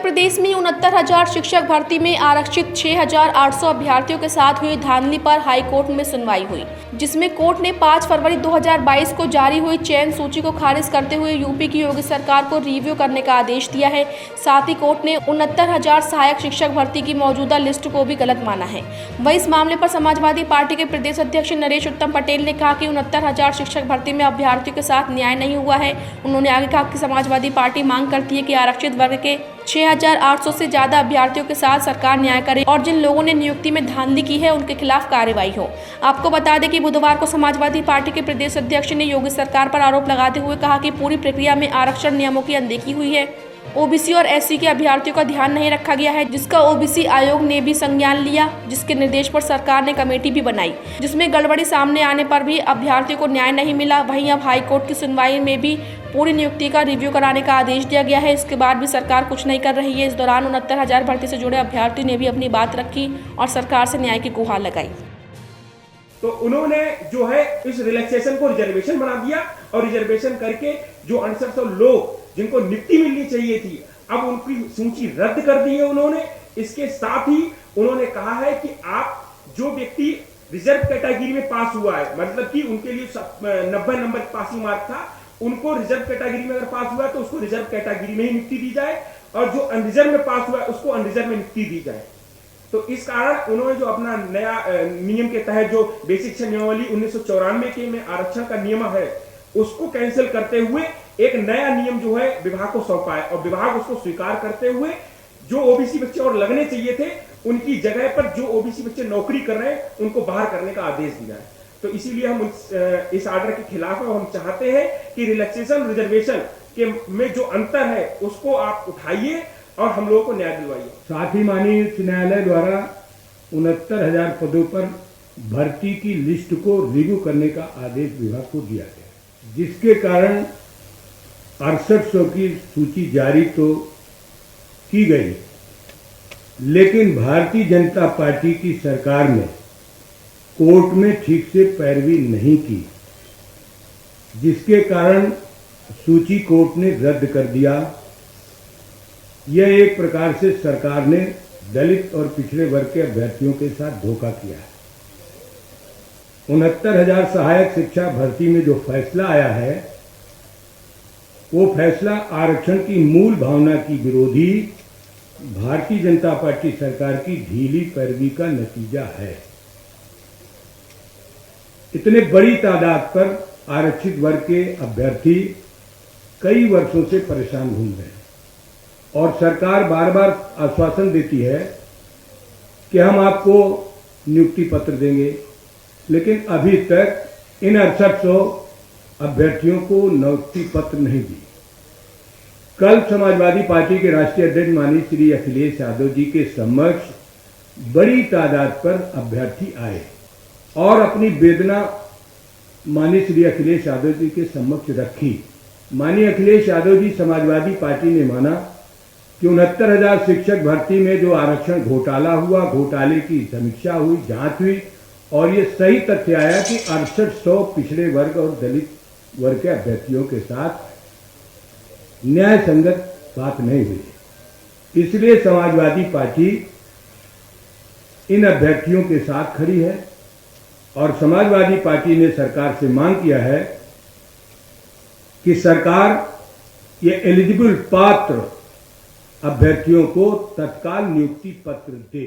प्रदेश में 69,000 शिक्षक भर्ती में आरक्षित 6,800 अभ्यर्थियों के साथ हुई धांधली पर हाई कोर्ट में सुनवाई हुई, जिसमें कोर्ट ने 5 फरवरी 2022 को जारी हुई चयन सूची को खारिज करते हुए यूपी की योगी सरकार को रिव्यू करने का आदेश दिया है। साथ ही कोर्ट ने 69,000 सहायक शिक्षक भर्ती की मौजूदा लिस्ट को भी गलत माना है। वहीं इस मामले पर समाजवादी पार्टी के प्रदेश अध्यक्ष नरेश उत्तम पटेल ने कहा कि 69,000 शिक्षक भर्ती में अभ्यर्थियों के साथ न्याय नहीं हुआ है। उन्होंने आगे कहा कि समाजवादी पार्टी मांग करती है कि आरक्षित वर्ग के 6,800 से ज्यादा अभ्यर्थियों के साथ सरकार न्याय करे और जिन लोगों ने नियुक्ति में धांधली की है उनके खिलाफ कार्रवाई हो। आपको बता दें कि बुधवार को समाजवादी पार्टी के प्रदेश अध्यक्ष ने योगी सरकार पर आरोप लगाते हुए कहा कि पूरी प्रक्रिया में आरक्षण नियमों की अनदेखी हुई है। ओबीसी और एससी के अभ्यर्थियों का ध्यान नहीं रखा गया है, जिसका ओबीसी आयोग ने भी संज्ञान लिया, जिसके निर्देश पर सरकार ने कमेटी भी बनाई, जिसमें गड़बड़ी सामने आने पर भी अभ्यर्थियों को न्याय नहीं मिला। वहीं अब हाईकोर्ट की सुनवाई में भी पूरी नियुक्ति का रिव्यू कराने का आदेश दिया गया है। इसके बाद भी सरकार कुछ नहीं कर रही है। इस दौरान 69,000 भर्ती से जुड़े अभ्यर्थियों ने भी अपनी बात रखी और सरकार से न्याय की गुहार लगाई। तो उन्होंने जो है इस रिलैक्सेशन को रिजर्वेशन बना दिया और रिजर्वेशन करके जो 6800 लोग जिनको नियुक्ति मिलनी चाहिए थी, अब उनकी सूची रद्द कर दी है उन्होंने। इसके साथ ही उन्होंने कहा है कि आप जो व्यक्ति रिजर्व कैटेगरी में पास हुआ है, मतलब कि उनके लिए 90 नंबर पासिंग मार्क था, उनको रिजर्व कैटेगरी में अगर पास हुआ है तो उसको रिजर्व कैटेगरी में ही नियुक्ति दी जाए और जो अनरिजर्व में पास हुआ है उसको अनरिजर्व में नियुक्ति दी जाए। तो इस कारण उन्होंने जो अपना नया नियम के तहत जो बेसिक शिक्षा नियमावली 1994 के में आरक्षण का नियम है उसको कैंसिल करते हुए एक नया नियम जो है विभाग को सौंपा है और विभाग उसको स्वीकार करते हुए जो ओबीसी बच्चे और लगने चाहिए थे उनकी जगह पर जो ओबीसी बच्चे नौकरी कर रहे हैं उनको बाहर करने का आदेश दिया है। तो इसीलिए हम इस आर्डर के खिलाफ है और हम चाहते हैं कि रिलैक्सेशन रिजर्वेशन के में जो अंतर है उसको आप उठाइए और हम लोगों को न्याय दिलवाइए। साथ ही माननीय उच्च न्यायालय द्वारा 69,000 पदों पर भर्ती की लिस्ट को रिव्यू करने का आदेश विभाग को दिया गया, जिसके कारण 6800 की सूची जारी तो की गई, लेकिन भारतीय जनता पार्टी की सरकार ने कोर्ट में ठीक से पैरवी नहीं की, जिसके कारण सूची कोर्ट ने रद्द कर दिया। यह एक प्रकार से सरकार ने दलित और पिछड़े वर्ग के अभ्यर्थियों के साथ धोखा किया है। 69,000 सहायक शिक्षा भर्ती में जो फैसला आया है वो फैसला आरक्षण की मूल भावना की विरोधी भारतीय जनता पार्टी सरकार की ढीली पैरवी का नतीजा है। इतने बड़ी तादाद पर आरक्षित वर्ग के अभ्यर्थी कई वर्षों से परेशान घूम रहे हैं और सरकार बार बार आश्वासन देती है कि हम आपको नियुक्ति पत्र देंगे, लेकिन अभी तक इन 6800 अभ्यर्थियों को नियुक्ति पत्र नहीं दी। कल समाजवादी पार्टी के राष्ट्रीय अध्यक्ष माननीय श्री अखिलेश यादव जी के समक्ष बड़ी तादाद पर अभ्यर्थी आए और अपनी वेदना माननीय श्री अखिलेश यादव जी के समक्ष रखी। माननीय अखिलेश यादव जी समाजवादी पार्टी ने माना कि 69,000 शिक्षक भर्ती में जो आरक्षण घोटाला हुआ, घोटाले की समीक्षा हुई, जांच हुई और ये सही तथ्य आया कि 6800 पिछड़े वर्ग और दलित वर्ग के अभ्यर्थियों के साथ न्याय संगत बात नहीं हुई। इसलिए समाजवादी पार्टी इन अभ्यर्थियों के साथ खड़ी है और समाजवादी पार्टी ने सरकार से मांग किया है कि सरकार ये एलिजिबल पात्र अभ्यर्थियों को तत्काल नियुक्ति पत्र दे।